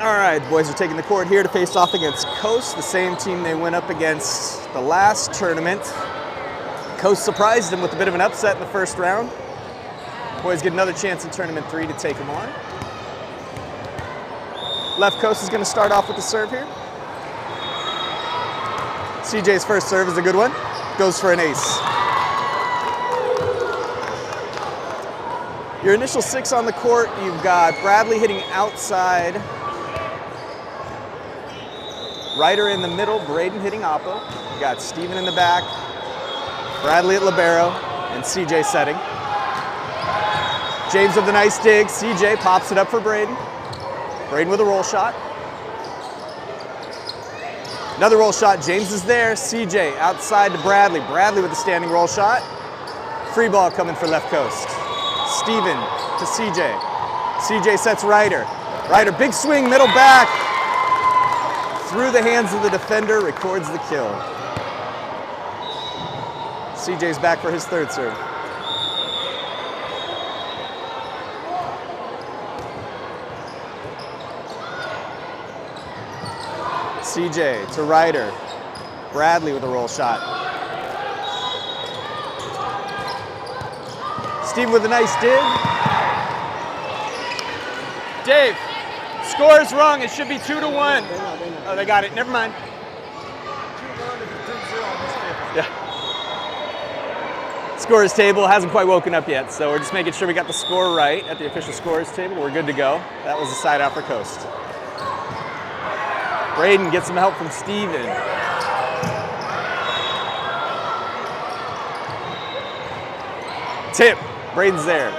All right, the boys are taking the court here to face off against Coast, the same team they went up against the last tournament. Coast surprised them with a bit of an upset in the first round. Boys get another chance in tournament 3 to take them on. Left Coast is going to start off with the serve here. CJ's first serve is a good one. Goes for an ace. Your initial 6 on the court, you've got Bradley hitting outside. Ryder in the middle, Braden hitting oppo. You got Steven in the back, Bradley at libero, and CJ setting. James with a nice dig. CJ pops it up for Braden. Braden with a roll shot. Another roll shot, James is there. CJ outside to Bradley. Bradley with a standing roll shot. Free ball coming for left coast. Steven to CJ. CJ sets Ryder. Ryder, big swing, middle back. Through the hands of the defender, records the kill. CJ's back for his third serve. CJ to Ryder. Bradley with a roll shot. Steve with a nice dig. Dave, score is wrong. It should be 2-1. Oh, they got it. Never mind. Yeah. Scores table hasn't quite woken up yet, so we're just making sure we got the score right at the official scores table. We're good to go. That was a side out for Coast. Braden gets some help from Steven. Tip. Braden's there.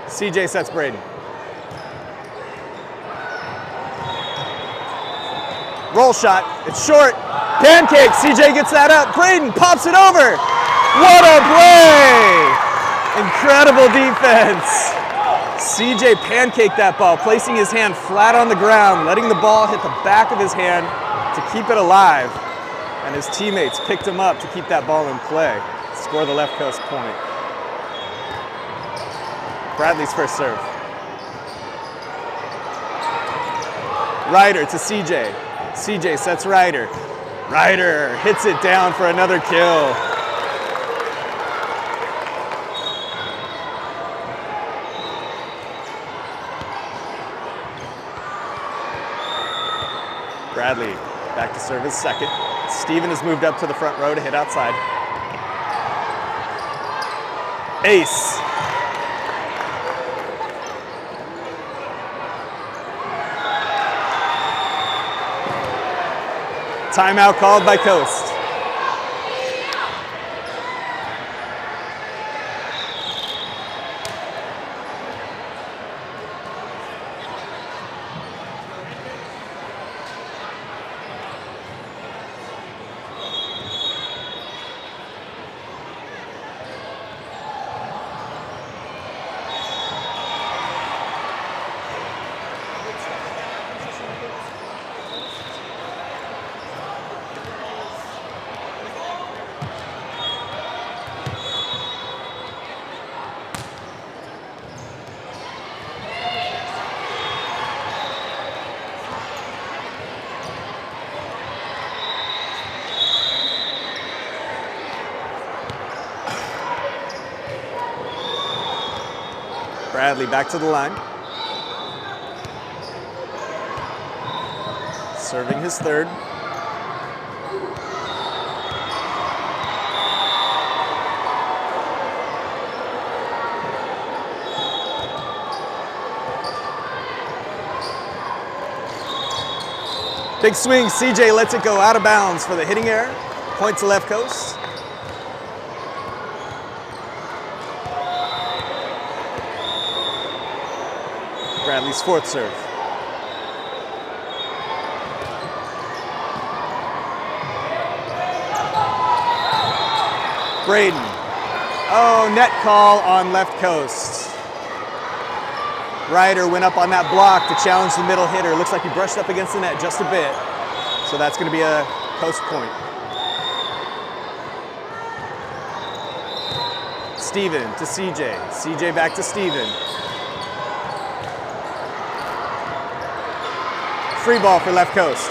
CJ sets Braden. Roll shot. It's short. Pancake. CJ gets that up. Braden pops it over. What a play! Incredible defense. CJ pancaked that ball, placing his hand flat on the ground, letting the ball hit the back of his hand to keep it alive. And his teammates picked him up to keep that ball in play. Score the left coast point. Bradley's first serve. Ryder to CJ. CJ sets Ryder. Ryder hits it down for another kill. Bradley back to serve his second. Steven has moved up to the front row to hit outside. Ace. Timeout called by Coast. Bradley back to the line. Serving his third. Big swing, CJ lets it go out of bounds for the hitting error. Point to left coast. Bradley's fourth serve. Braden. Oh, net call on left coast. Ryder went up on that block to challenge the middle hitter. Looks like he brushed up against the net just a bit. So that's going to be a Coast point. Steven to CJ. CJ back to Steven. Free ball for left coast.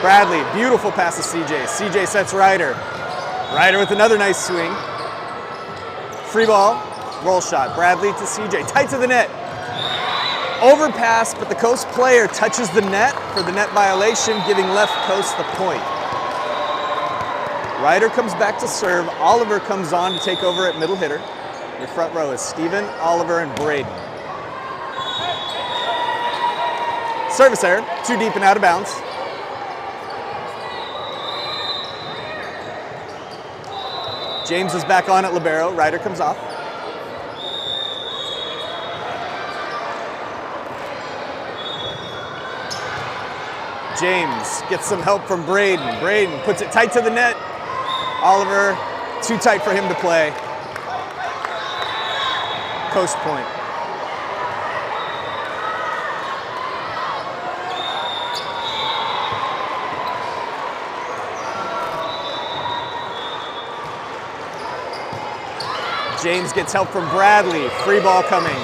Bradley, beautiful pass to CJ. CJ sets Ryder. Ryder with another nice swing. Free ball, roll shot. Bradley to CJ, tight to the net. Overpass, but the coast player touches the net for the net violation, giving left coast the point. Ryder comes back to serve. Oliver comes on to take over at middle hitter. Your front row is Steven, Oliver, and Braden. Service error, too deep and out of bounds. James is back on at libero. Ryder comes off. James gets some help from Braden. Braden puts it tight to the net. Oliver, too tight for him to play. Coast point. James gets help from Bradley. Free ball coming.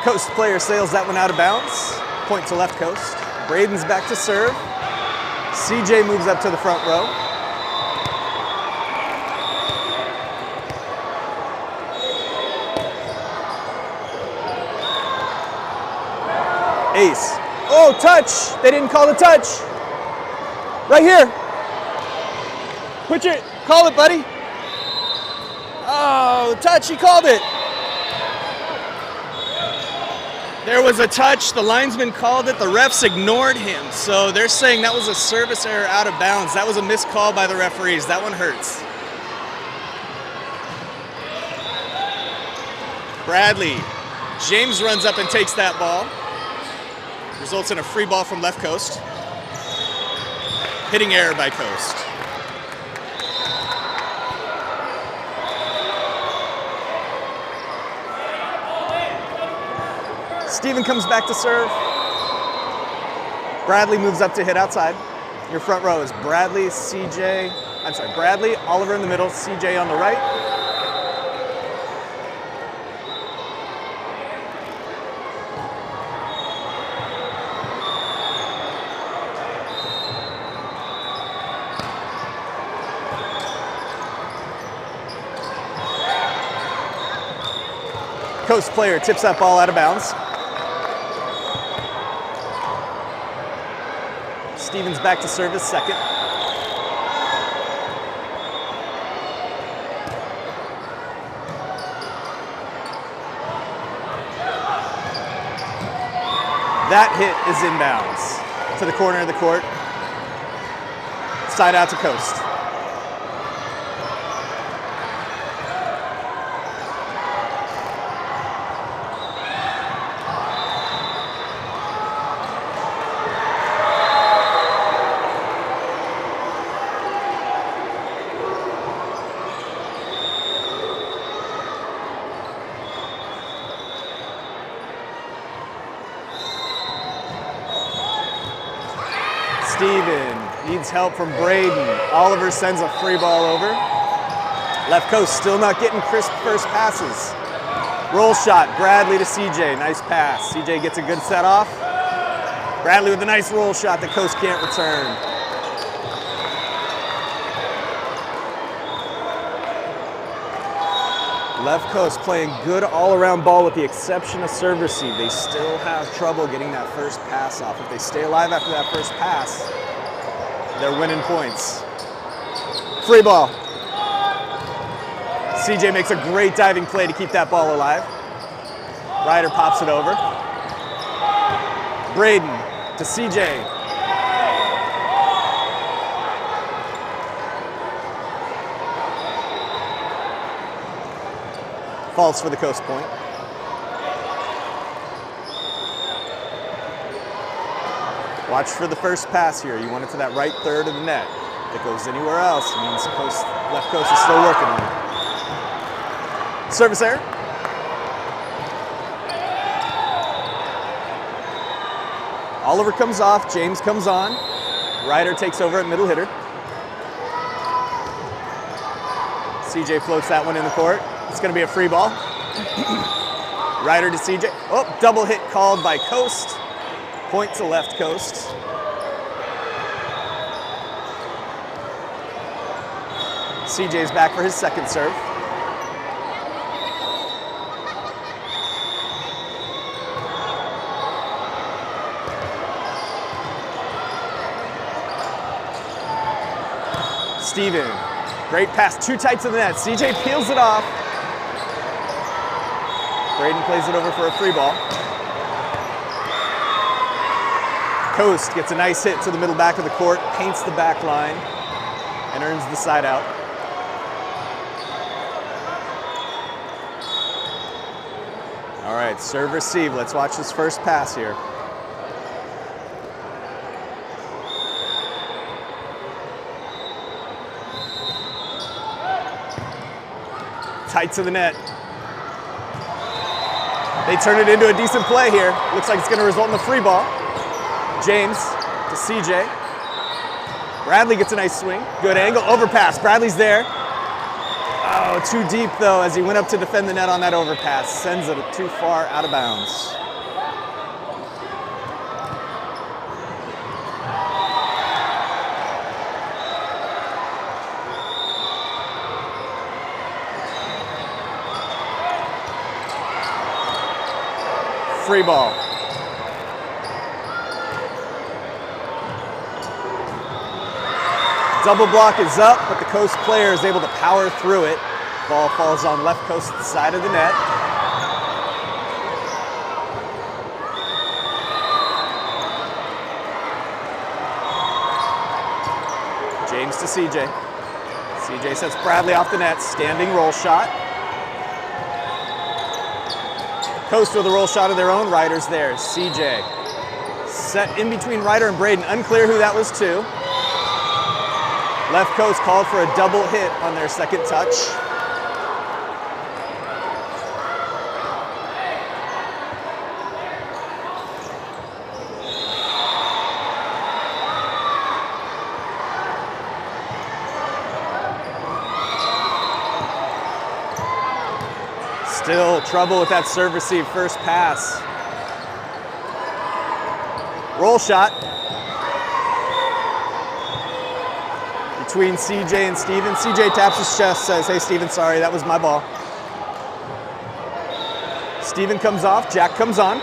Coast player sails that one out of bounds. Point to left coast. Braden's back to serve. CJ moves up to the front row. Ace. Oh, touch! They didn't call the touch. Right here. Call it, buddy. Oh, touch, he called it. There was a touch, the linesman called it, the refs ignored him. So they're saying that was a service error out of bounds. That was a missed call by the referees. That one hurts. Bradley. James runs up and takes that ball. Results in a free ball from left coast. Hitting error by coast. Steven comes back to serve. Bradley moves up to hit outside. Your front row is Bradley, Bradley, Oliver in the middle, CJ on the right. Coast player tips that ball out of bounds. Stevens back to service, second. That hit is inbounds to the corner of the court. Side out to Coast. Steven needs help from Braden. Oliver sends a free ball over. Left coast still not getting crisp first passes. Roll shot, Bradley to CJ. Nice pass. CJ gets a good set off. Bradley with a nice roll shot that Coast can't return. Left coast playing good all-around ball with the exception of serve receive. They still have trouble getting that first pass off. If they stay alive after that first pass, they're winning points. Free ball. CJ makes a great diving play to keep that ball alive. Ryder pops it over. Braden to CJ. Falls for the Coast point. Watch for the first pass here. You want it to that right third of the net. If it goes anywhere else, it means left coast is still working on it. Service error. Oliver comes off, James comes on. Ryder takes over at middle hitter. CJ floats that one in the court. It's going to be a free ball. Ryder to CJ. Oh, double hit called by Coast. Point to left Coast. CJ's back for his second serve. Steven, great pass, too tight to the net. CJ peels it off. Braden plays it over for a free ball. Coast gets a nice hit to the middle back of the court, paints the back line, and earns the side out. All right, serve receive. Let's watch this first pass here. Tight to the net. They turn it into a decent play here. Looks like it's going to result in a free ball. James to CJ. Bradley gets a nice swing. Good angle, overpass. Bradley's there. Oh, too deep though as he went up to defend the net on that overpass. Sends it too far out of bounds. Free ball. Double block is up, but the Coast player is able to power through it. Ball falls on left Coast side of the net. James to CJ. CJ sets Bradley off the net, standing roll shot. Coast with a roll shot of their own. Ryder's there. CJ set in between Ryder and Braden. Unclear who that was to. Left Coast called for a double hit on their second touch. Still trouble with that serve receive first pass. Roll shot. Between CJ and Steven. CJ taps his chest, says, hey Steven, sorry, that was my ball. Steven comes off, Jack comes on.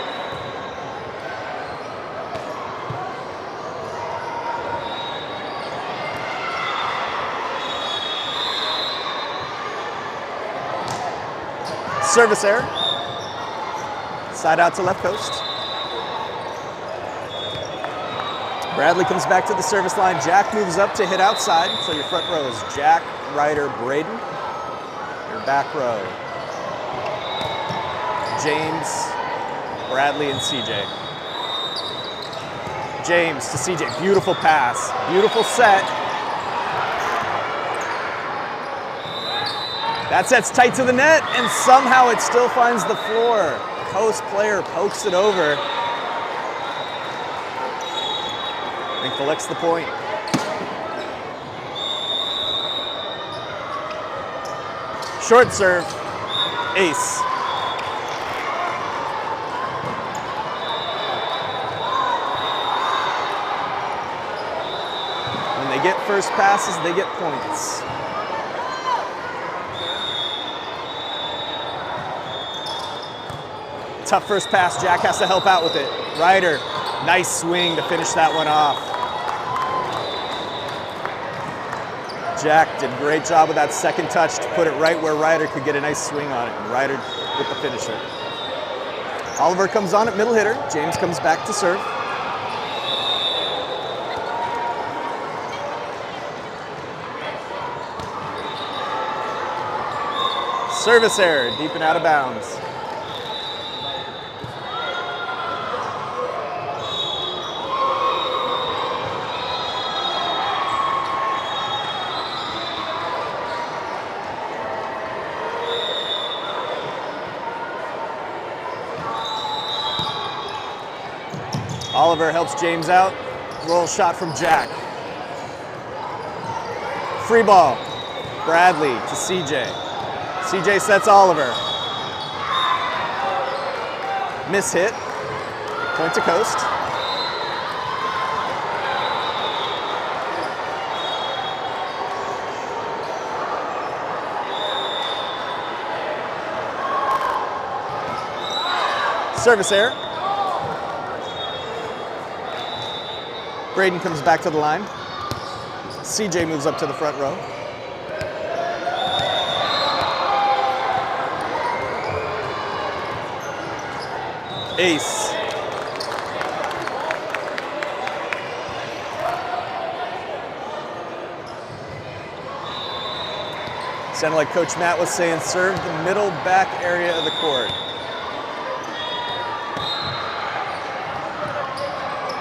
Service error. Side out to left Coast. Bradley comes back to the service line. Jack moves up to hit outside. So your front row is Jack, Ryder, Braden. Your back row, James, Bradley, and CJ. James to CJ. Beautiful pass. Beautiful set. That set's tight to the net, and somehow it still finds the floor. Coast player pokes it over and collects the point. Short serve, ace. When they get first passes, they get points. Tough first pass, Jack has to help out with it. Ryder, nice swing to finish that one off. Jack did a great job with that second touch to put it right where Ryder could get a nice swing on it, and Ryder with the finisher. Oliver comes on at middle hitter. James comes back to serve. Service error, deep and out of bounds. Oliver helps James out. Roll shot from Jack. Free ball. Bradley to CJ. CJ sets Oliver. Miss hit. Point to Coast. Service error. Braden comes back to the line. CJ moves up to the front row. Ace. Sounded like Coach Matt was saying, serve the middle back area of the court.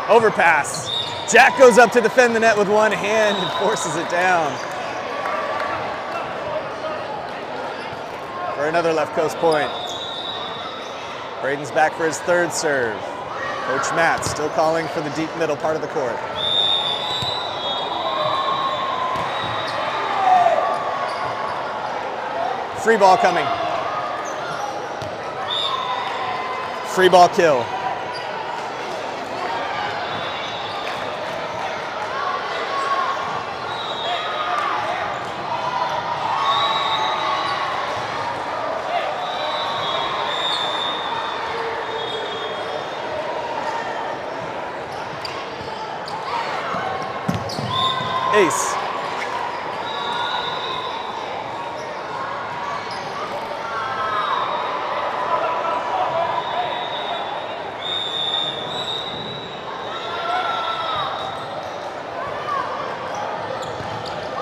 Overpass. Jack goes up to defend the net with one hand and forces it down. For another left coast point. Braden's back for his third serve. Coach Matt still calling for the deep middle part of the court. Free ball coming. Free ball kill. Ace.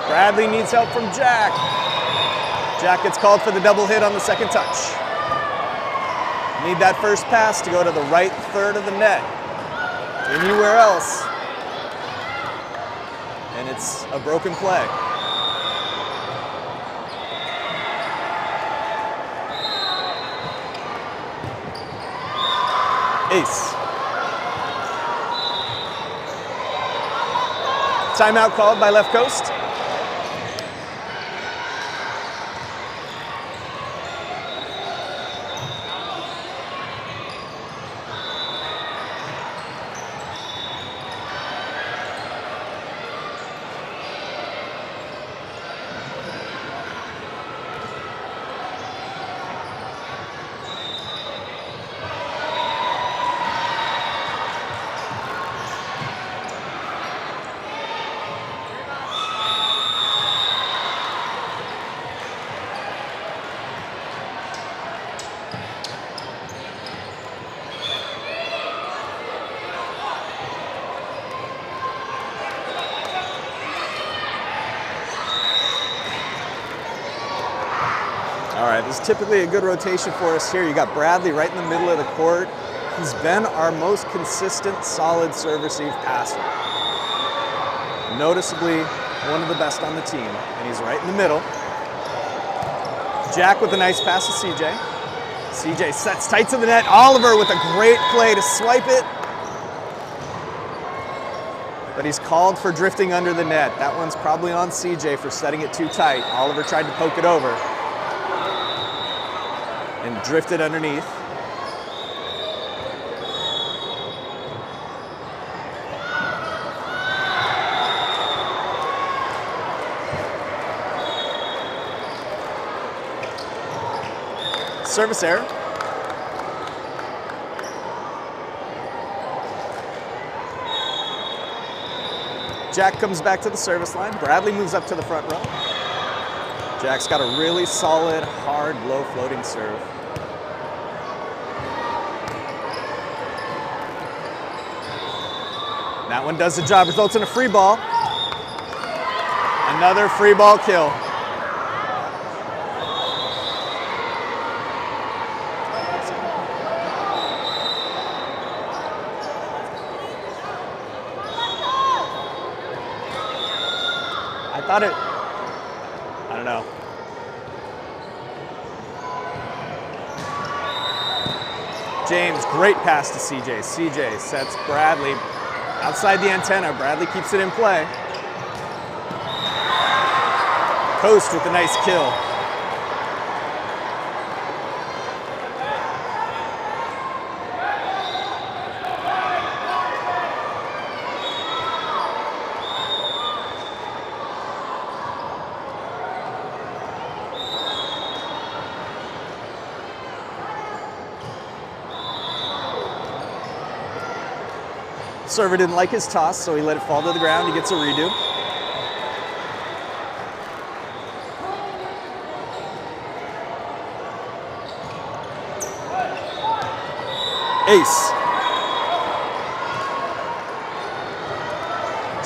Bradley needs help from Jack. Jack gets called for the double hit on the second touch. Need that first pass to go to the right third of the net. Anywhere else, and it's a broken play. Ace. Timeout called by Left Coast. All right, this is typically a good rotation for us here. You got Bradley right in the middle of the court. He's been our most consistent, solid serve-receive passer. Noticeably one of the best on the team, and he's right in the middle. Jack with a nice pass to CJ. CJ sets tight to the net. Oliver with a great play to swipe it. But he's called for drifting under the net. That one's probably on CJ for setting it too tight. Oliver tried to poke it over and drifted underneath. Service error. Jack comes back to the service line. Bradley moves up to the front row. Jack's got a really solid, hard, low floating serve. That one does the job, results in a free ball. Another free ball kill. I thought it, I don't know. James, great pass to CJ. CJ sets Bradley outside the antenna. Bradley keeps it in play. Coast with a nice kill. Server didn't like his toss, so he let it fall to the ground. He gets a redo. Ace.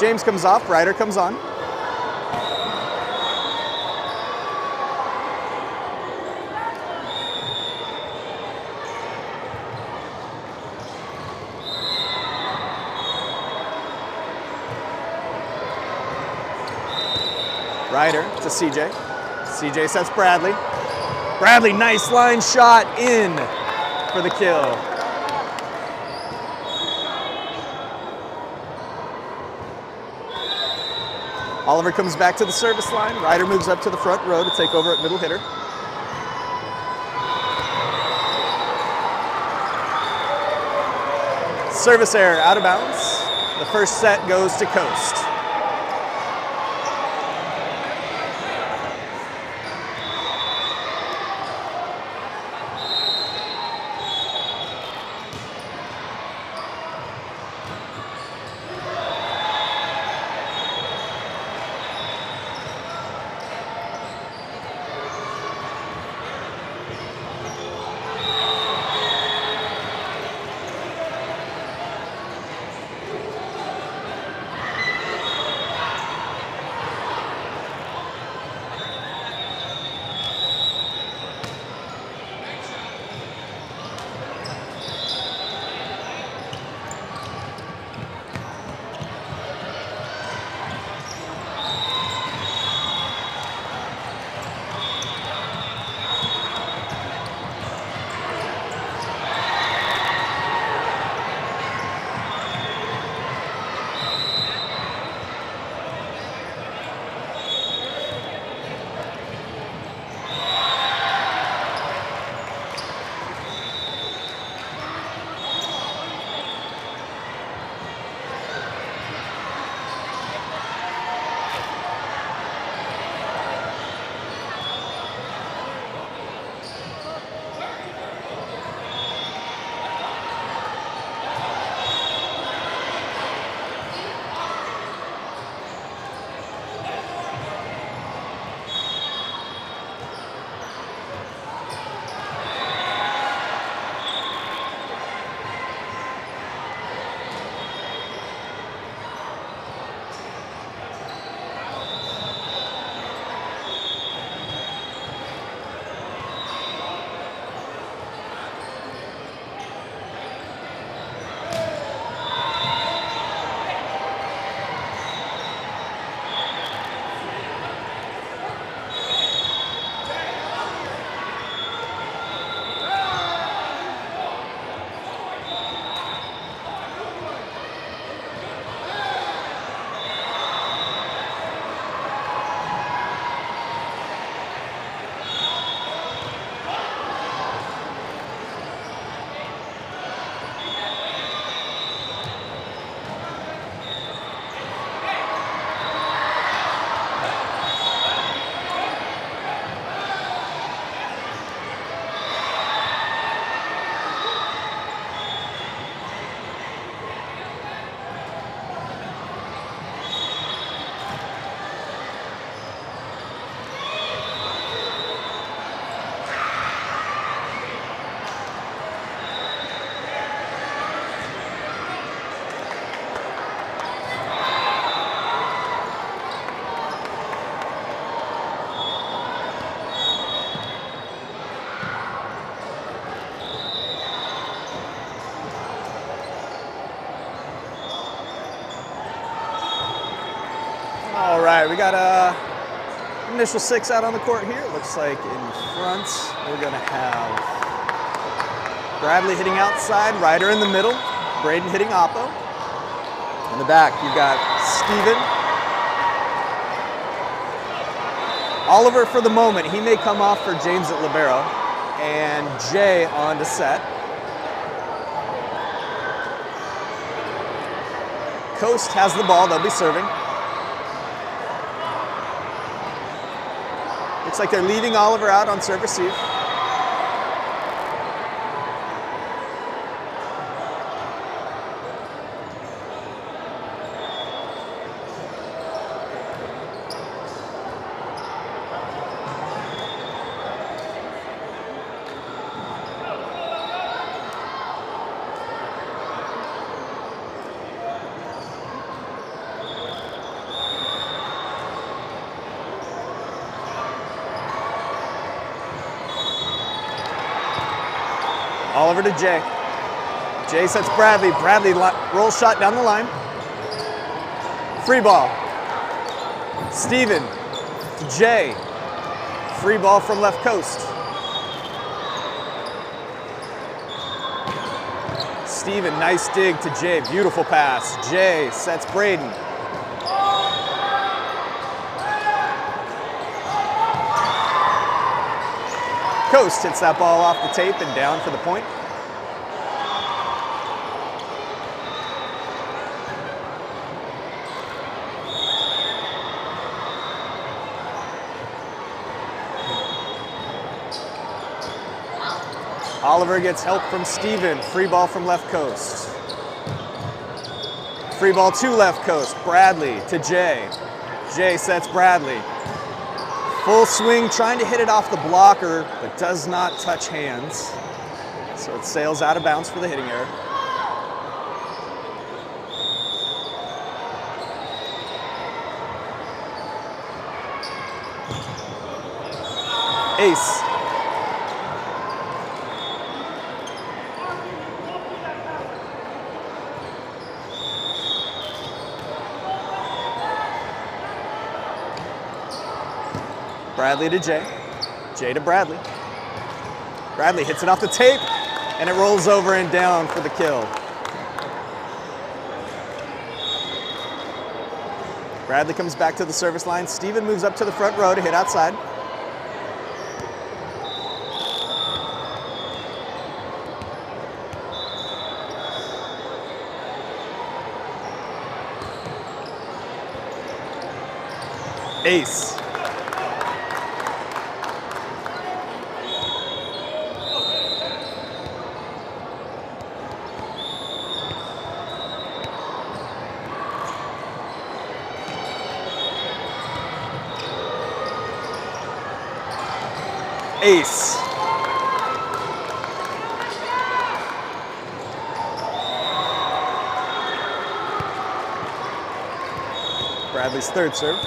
James comes off, Ryder comes on. Ryder to CJ. CJ sets Bradley. Bradley, nice line shot in for the kill. Oliver comes back to the service line. Ryder moves up to the front row to take over at middle hitter. Service error, out of bounds. The first set goes to Coast. All right, we got a initial 6 out on the court here. It looks like in front we're gonna have Bradley hitting outside, Ryder in the middle, Braden hitting oppo. In the back you've got Steven. Oliver for the moment, he may come off for James at libero, and Jay on to set. Coast has the ball, they'll be serving. Looks like they're leaving Oliver out on serve receive. Oliver to Jay. Jay sets Bradley. Bradley rolls shot down the line. Free ball. Steven to Jay. Free ball from left coast. Steven, nice dig to Jay. Beautiful pass. Jay sets Braden. Coast hits that ball off the tape and down for the point. Oliver gets help from Steven. Free ball from left coast. Free ball to left coast. Bradley to Jay. Jay sets Bradley. Full swing, trying to hit it off the blocker, but does not touch hands. So it sails out of bounds for the hitting error. Ace. Bradley to Jay. Jay to Bradley. Bradley hits it off the tape, and it rolls over and down for the kill. Bradley comes back to the service line. Steven moves up to the front row to hit outside. Ace. Ace. Bradley's third serve.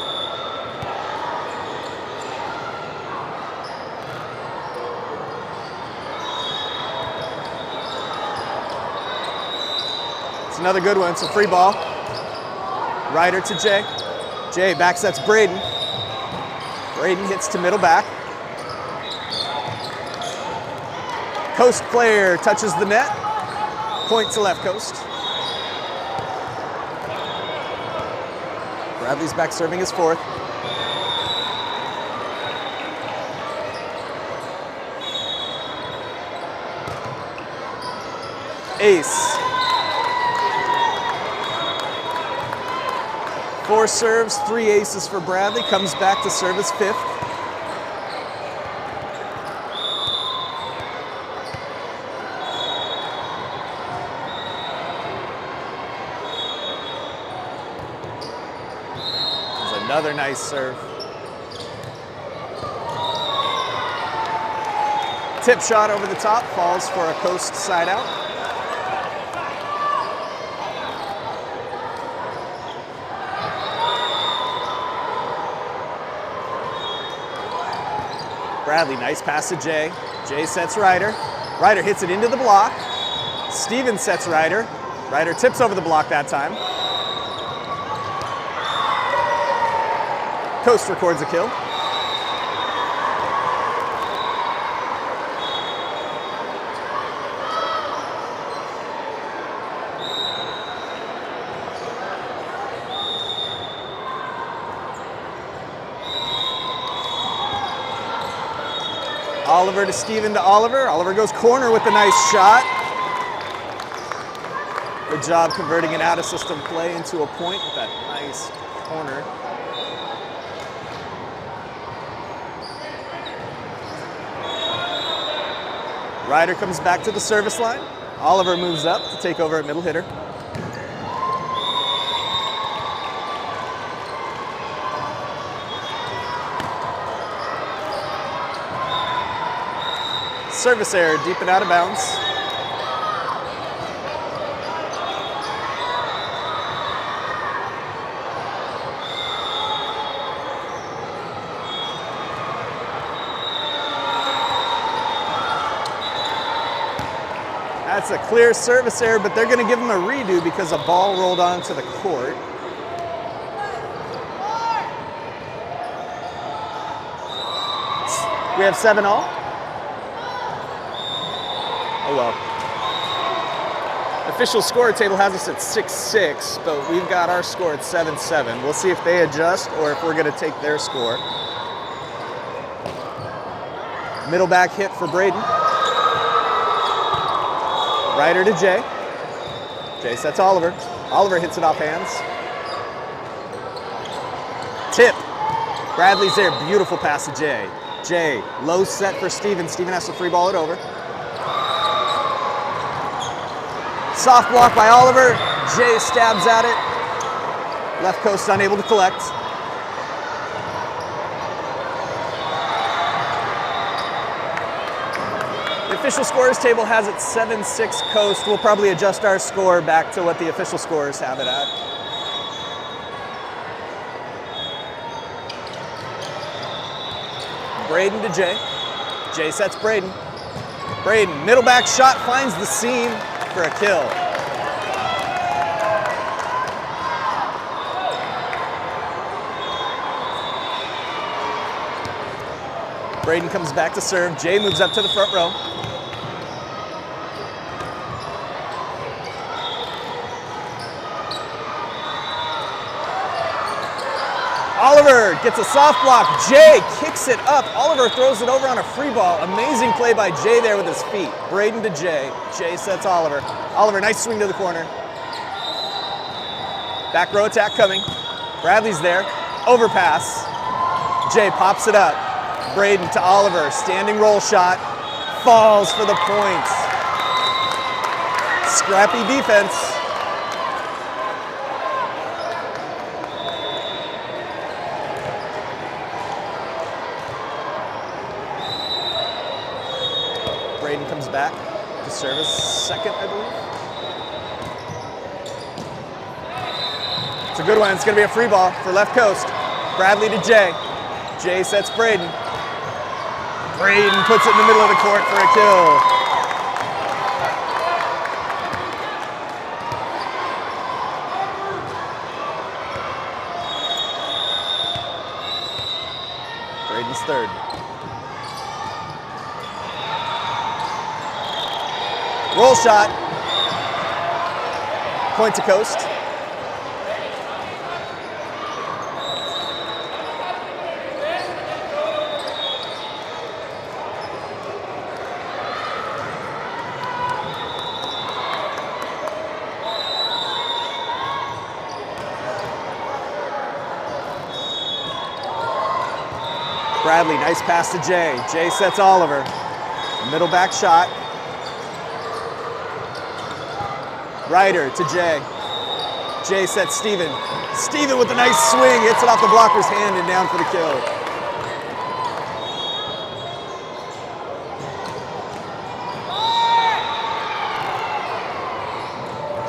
It's another good one. It's a free ball. Ryder to Jay. Jay back sets Braden. Braden hits to middle back. Coast player touches the net. Point to left coast. Bradley's back serving his fourth. Ace. 4 serves, 3 aces for Bradley. Comes back to serve his fifth. Another nice serve. Tip shot over the top, falls for a coast side out. Bradley, nice pass to Jay. Jay sets Ryder. Ryder hits it into the block. Steven sets Ryder. Ryder tips over the block that time. Coast records a kill. Oliver to Steven to Oliver. Oliver goes corner with a nice shot. Good job converting an out-of-system play into a point with that nice corner. Ryder comes back to the service line. Oliver moves up to take over at middle hitter. Service error, deep and out of bounds. That's a clear service error, but they're going to give him a redo because a ball rolled onto the court. We have 7-all. Oh well. Official score table has us at 6-6, but we've got our score at 7-7. We'll see if they adjust or if we're going to take their score. Middle back hit for Braden. Ryder to Jay. Jay sets Oliver. Oliver hits it off hands. Tip. Bradley's there. Beautiful pass to Jay. Jay, low set for Steven. Steven has to free ball it over. Soft block by Oliver. Jay stabs at it. Left coast unable to collect. The official scores table has it 7-6 Coast. We'll probably adjust our score back to what the official scores have it at. Braden to Jay. Jay sets Braden. Braden, middle back shot, finds the seam for a kill. Braden comes back to serve. Jay moves up to the front row. Oliver gets a soft block. Jay kicks it up. Oliver throws it over on a free ball. Amazing play by Jay there with his feet. Braden to Jay. Jay sets Oliver. Oliver, nice swing to the corner. Back row attack coming. Bradley's there. Overpass. Jay pops it up. Braden to Oliver. Standing roll shot. Falls for the points. Scrappy defense. Braden comes back to service second, I believe. It's a good one. It's going to be a free ball for left coast. Bradley to Jay. Jay sets Braden. Braden puts it in the middle of the court for a kill. Braden's third. Roll shot. Point to Coast. Bradley, nice pass to Jay. Jay sets Oliver. Middle back shot. Ryder to Jay. Jay sets Steven. Steven with a nice swing, hits it off the blocker's hand and down for the kill.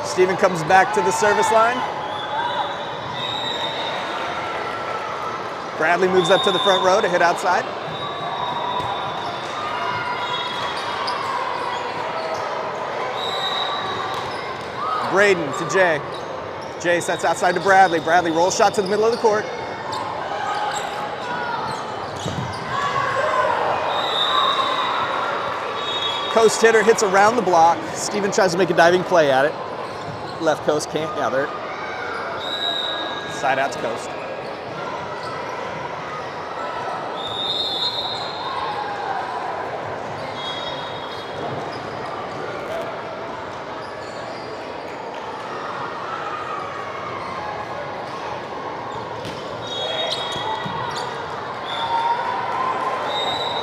Steven comes back to the service line. Bradley moves up to the front row to hit outside. Braden to Jay. Jay sets outside to Bradley. Bradley rolls shot to the middle of the court. Coast hitter hits around the block. Steven tries to make a diving play at it. Left coast can't gather it. Side out to Coast.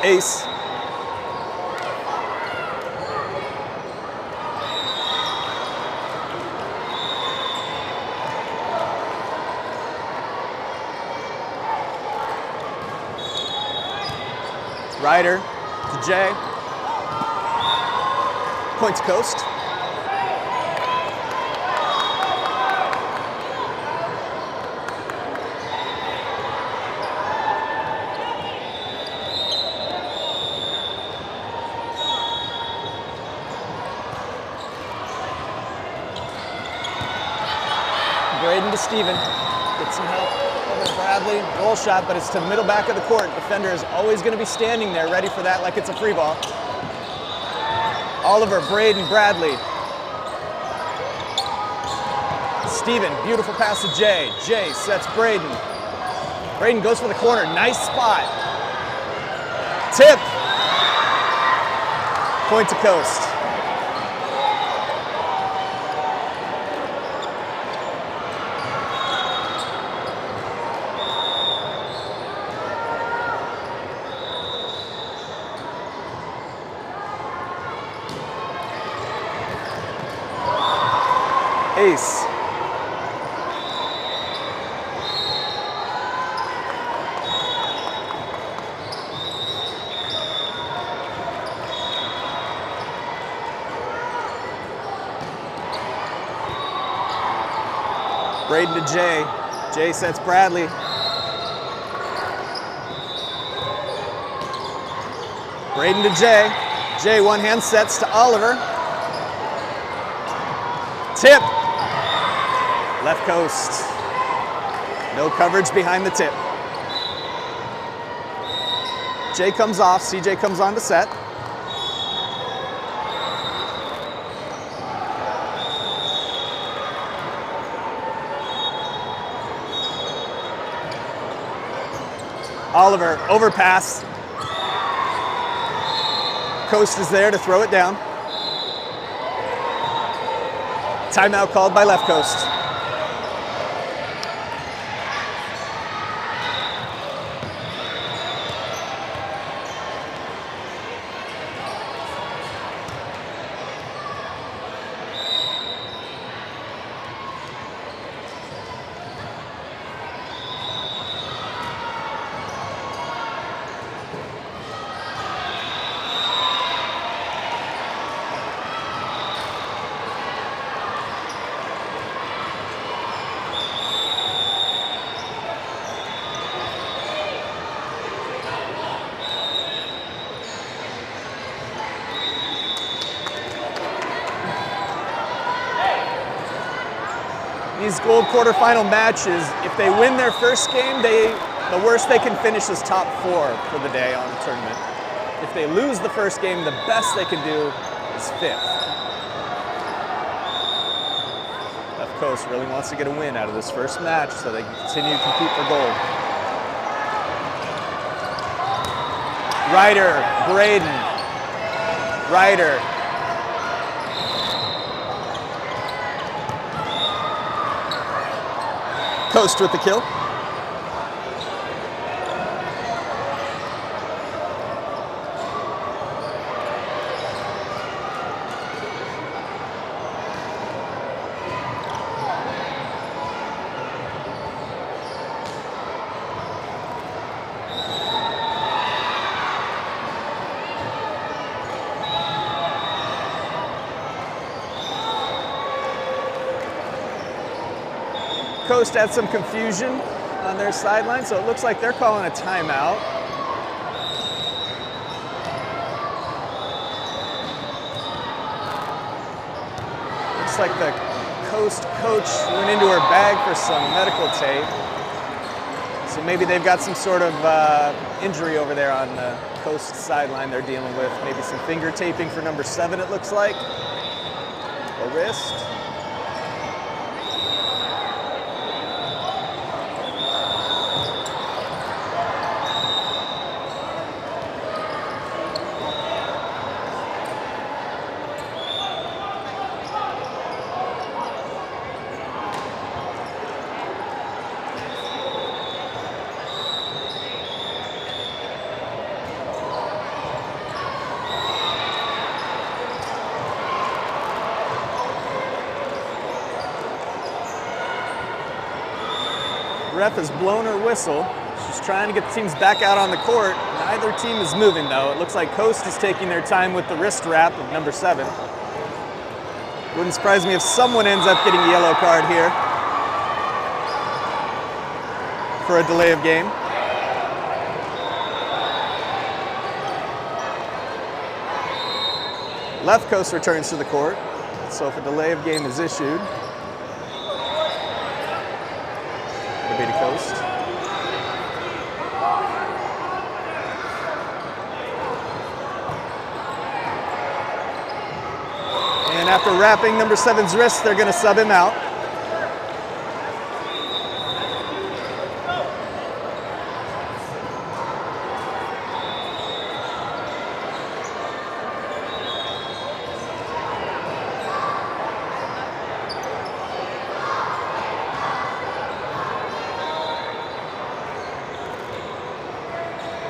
Ace. Ryder to Jay. Point to Coast. to Steven. Get some help over to Bradley. Roll shot, but it's to middle back of the court. Defender is always going to be standing there, ready for that like it's a free ball. Oliver, Braden, Bradley. Steven, beautiful pass to Jay. Jay sets Braden. Braden goes for the corner. Nice spot. Tip. Point to Coast. Ace. Braden to Jay. Jay sets Bradley. Braden to Jay. Jay one hand sets to Oliver. Tip. Left coast. No coverage behind the tip. Jay comes off. CJ comes on to set. Oliver, overpass. Coast is there to throw it down. Timeout called by left coast. These gold quarterfinal matches, if they win their first game, the worst they can finish is top 4 for the day on the tournament. If they lose the first game, the best they can do is 5th. Left Coast really wants to get a win out of this first match so they can continue to compete for gold. Ryder, Braden, Ryder. Coast with the kill. Coast had some confusion on their sideline, so it looks like they're calling a timeout. Looks like the Coast coach went into her bag for some medical tape. So maybe they've got some sort of injury over there on the Coast sideline they're dealing with. Maybe some finger taping for number 7, it looks like, or wrist. Ref has blown her whistle. She's trying to get the teams back out on the court. Neither team is moving though. It looks like Coast is taking their time with the wrist wrap of number 7. Wouldn't surprise me if someone ends up getting a yellow card here for a delay of game. Left Coast returns to the court. So if a delay of game is issued, That'll be to Coast. And after wrapping number 7's wrist, they're going to sub him out.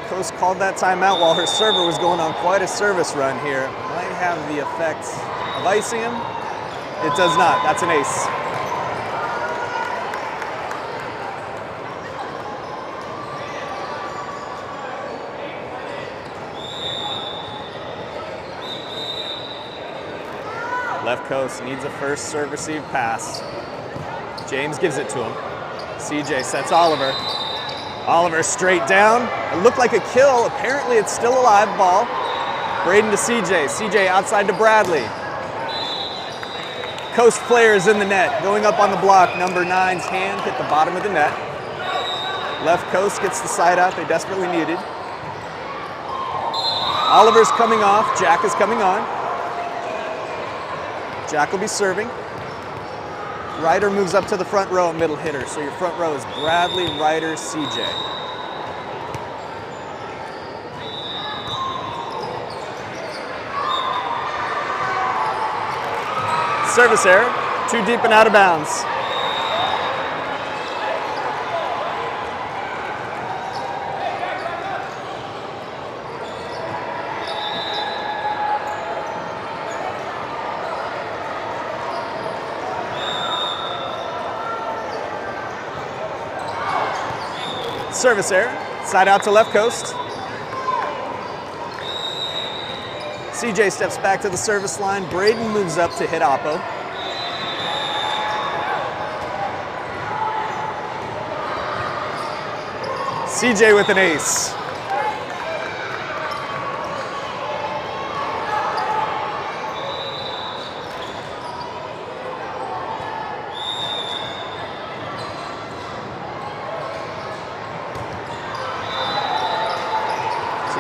Coast called that timeout while her server was going on quite a service run here. Might have the effect of icing him. It does not. That's an ace. Left Coast needs a first serve receive pass. James gives it to him. CJ sets Oliver. Oliver straight down. It looked like a kill. Apparently it's still a live ball. Braden to CJ. CJ outside to Bradley. Coast players in the net. Going up on the block. Number 9's hand hit the bottom of the net. Left Coast gets the side out they desperately needed. Oliver's coming off. Jack is coming on. Jack will be serving. Ryder moves up to the front row, middle hitter. So your front row is Bradley, Ryder, CJ. Service error, too deep and out of bounds. Service error, side out to left coast. CJ steps back to the service line. Braden moves up to hit Oppo. CJ with an ace.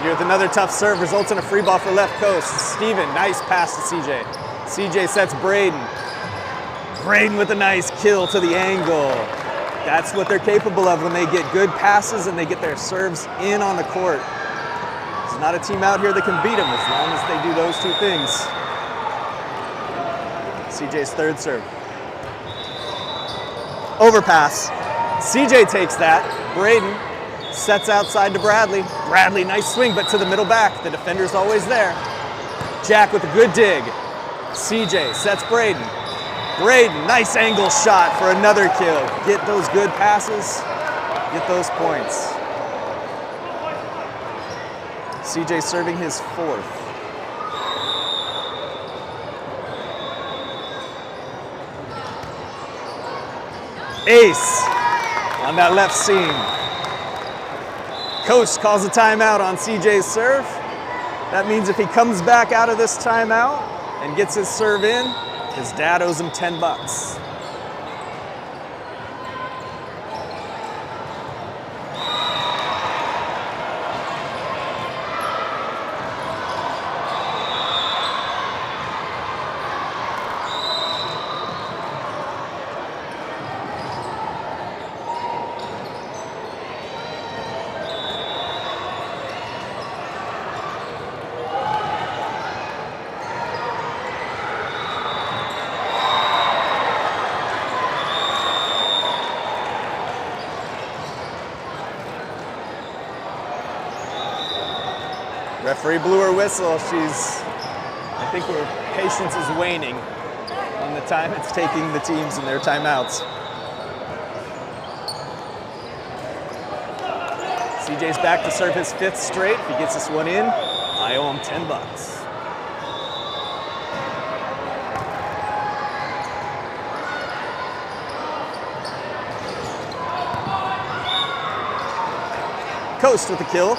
With another tough serve, results in a free ball for left coast. Steven, nice pass to CJ. CJ sets Braden. Braden with a nice kill to the angle. That's what they're capable of when they get good passes and they get their serves in on the court. There's not a team out here that can beat them as long as they do those two things. CJ's third serve. Overpass. CJ takes that. Braden sets outside to Bradley. Bradley, nice swing, but to the middle back. The defender's always there. Jack with a good dig. CJ sets Braden. Braden, nice angle shot for another kill. Get those good passes, get those points. CJ serving his fourth. Ace on that left seam. Coast calls a timeout on CJ's serve. That means if he comes back out of this timeout and gets his serve in, his dad owes him $10. Referee blew her whistle. I think her patience is waning on the time it's taking the teams in their timeouts. CJ's back to serve his fifth straight. If he gets this one in, I owe him $10. Coast with the kill.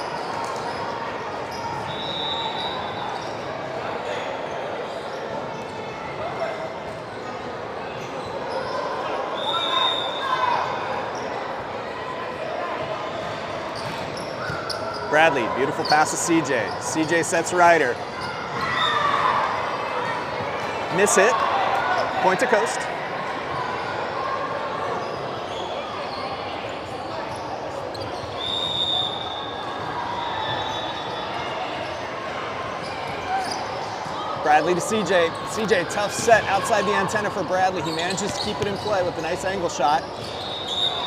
Bradley, beautiful pass to CJ. CJ sets Ryder. Miss hit, point to coast. Bradley to CJ. CJ, tough set outside the antenna for Bradley. He manages to keep it in play with a nice angle shot.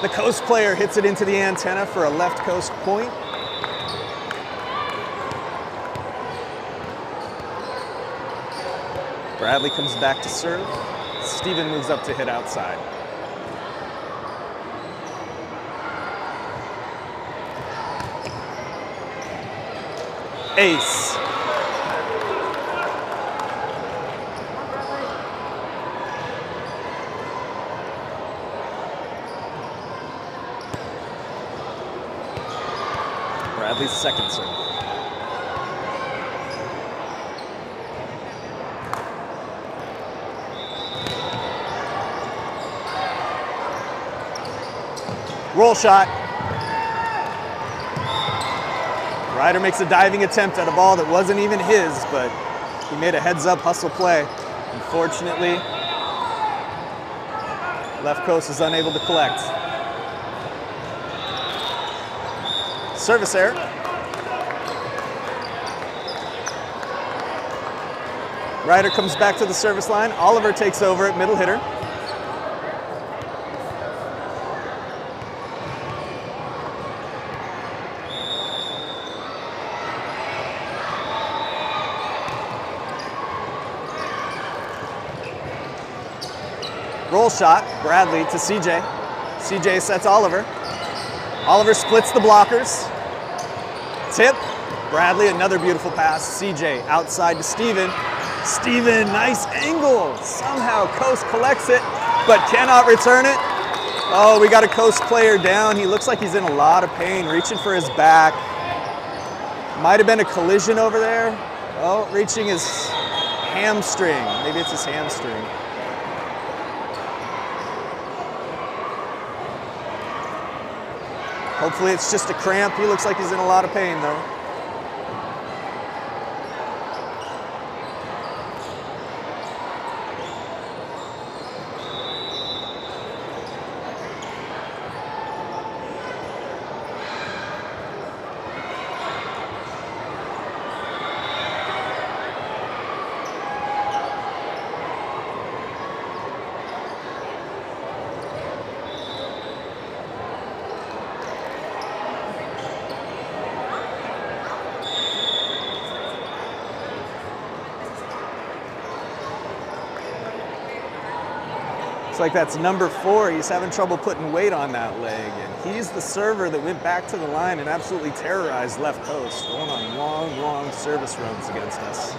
The coast player hits it into the antenna for a left coast point. Bradley comes back to serve. Steven moves up to hit outside. Ace. Bradley's second serve. Roll shot. Ryder makes a diving attempt at a ball that wasn't even his, but he made a heads-up hustle play. Unfortunately, left coast is unable to collect. Service error. Ryder comes back to the service line. Oliver takes over at middle hitter. Roll shot, Bradley to CJ. CJ sets Oliver. Oliver splits the blockers. Tip, Bradley, another beautiful pass. CJ outside to Steven. Steven, nice angle. Somehow Coast collects it, but cannot return it. Oh, we got a Coast player down. He looks like he's in a lot of pain, reaching for his back. Might have been a collision over there. Oh, reaching his hamstring. Maybe it's his hamstring. Hopefully it's just a cramp. He looks like he's in a lot of pain though. Like that's number 4. He's having trouble putting weight on that leg, and he's the server that went back to the line and absolutely terrorized left coast, going on long service runs against us.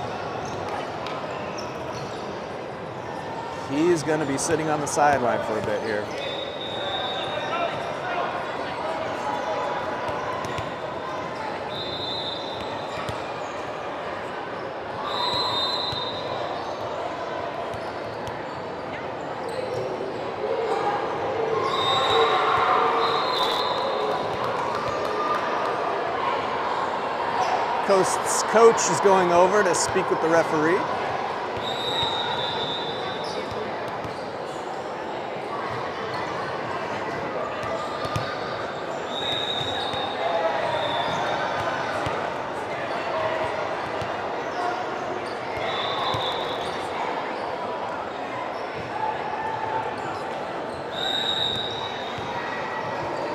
He's going to be sitting on the sideline for a bit here. Coast's coach is going over to speak with the referee.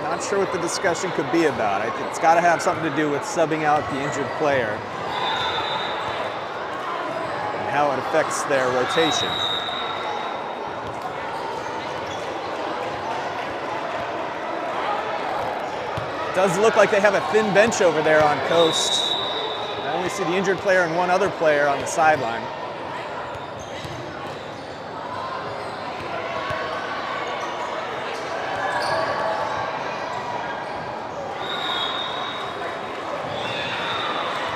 Not sure what the discussion could be about. I think it's got to have something to do with subbing out the injured player and how it affects their rotation. It does look like they have a thin bench over there on Coast. I only see the injured player and one other player on the sideline.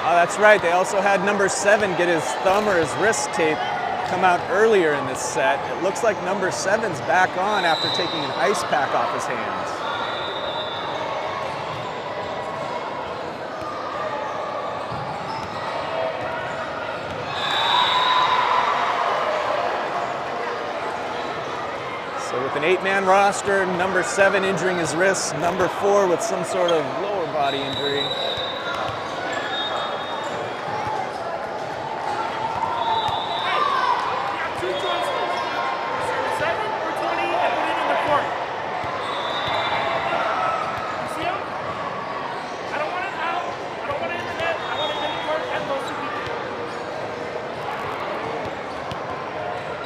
Oh, that's right. They also had number 7 get his thumb or his wrist tape come out earlier in this set. It looks like number 7's back on after taking an ice pack off his hands. with an 8-man roster, number 7 injuring his wrist, number 4 with some sort of lower body injury.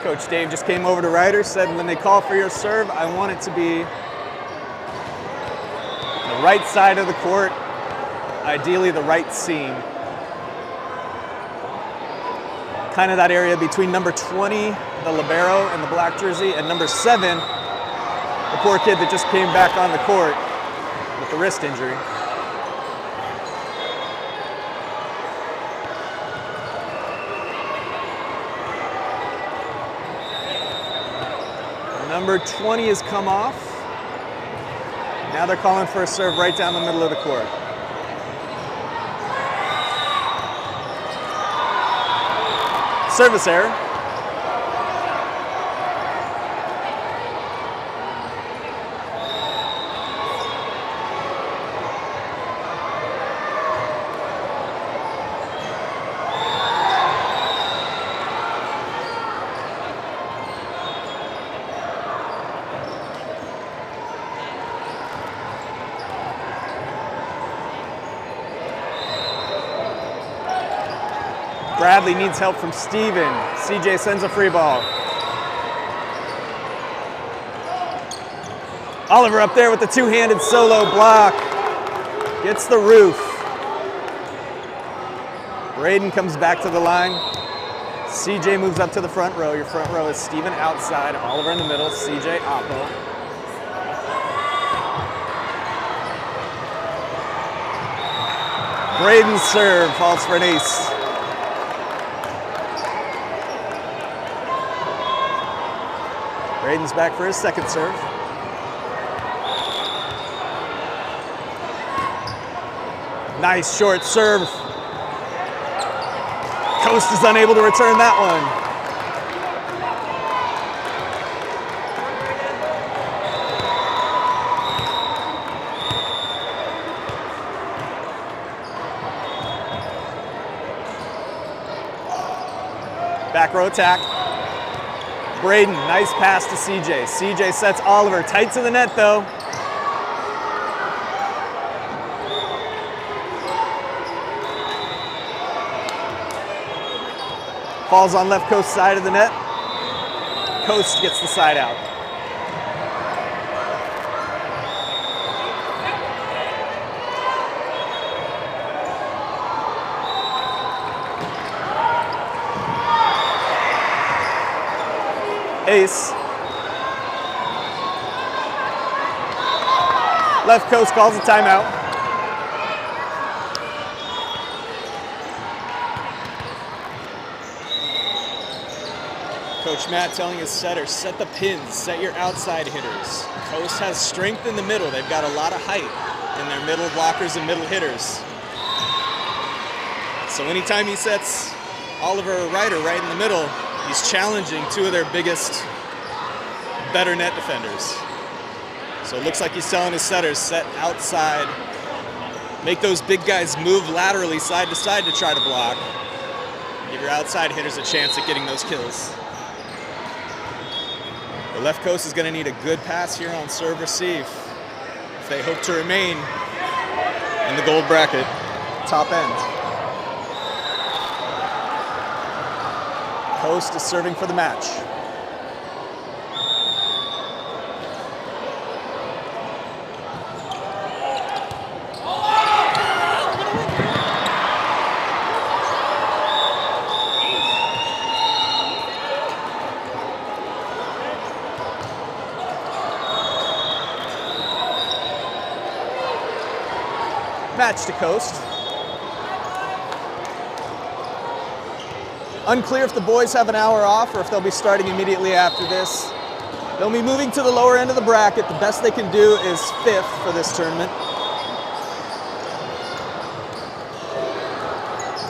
Coach Dave just came over to Ryder, said when they call for your serve, I want it to be the right side of the court, ideally the right seam. Kind of that area between number 20, the libero and the black jersey, and number 7, the poor kid that just came back on the court with the wrist injury. Number 20 has come off. Now they're calling for a serve right down the middle of the court. Service error. Bradley needs help from Steven. CJ sends a free ball. Oliver up there with the two-handed solo block. Gets the roof. Braden comes back to the line. CJ moves up to the front row. Your front row is Steven outside, Oliver in the middle, CJ oppo. Braden's serve falls for an ace. Braden's back for his second serve. Nice short serve. Coast is unable to return that one. Back row attack. Braden, nice pass to CJ. CJ sets Oliver tight to the net though. Falls on left coast side of the net. Coast gets the side out. Ace. Left coast calls a timeout. Coach Matt telling his setters, set the pins, set your outside hitters. Coast has strength in the middle. They've got a lot of height in their middle blockers and middle hitters. So anytime he sets Oliver or Ryder right in the middle, he's challenging two of their biggest, better net defenders. So it looks like he's telling his setters, set outside, make those big guys move laterally side to side to try to block. Give your outside hitters a chance at getting those kills. The left coast is going to need a good pass here on serve receive if they hope to remain in the gold bracket, top end. Coast is serving for the match. Match to Coast. Unclear if the boys have an hour off or if they'll be starting immediately after this. They'll be moving to the lower end of the bracket. The best they can do is 5th for this tournament.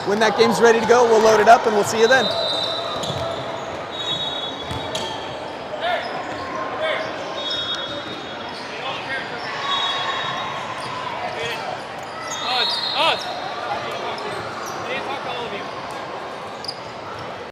When that game's ready to go, we'll load it up and we'll see you then.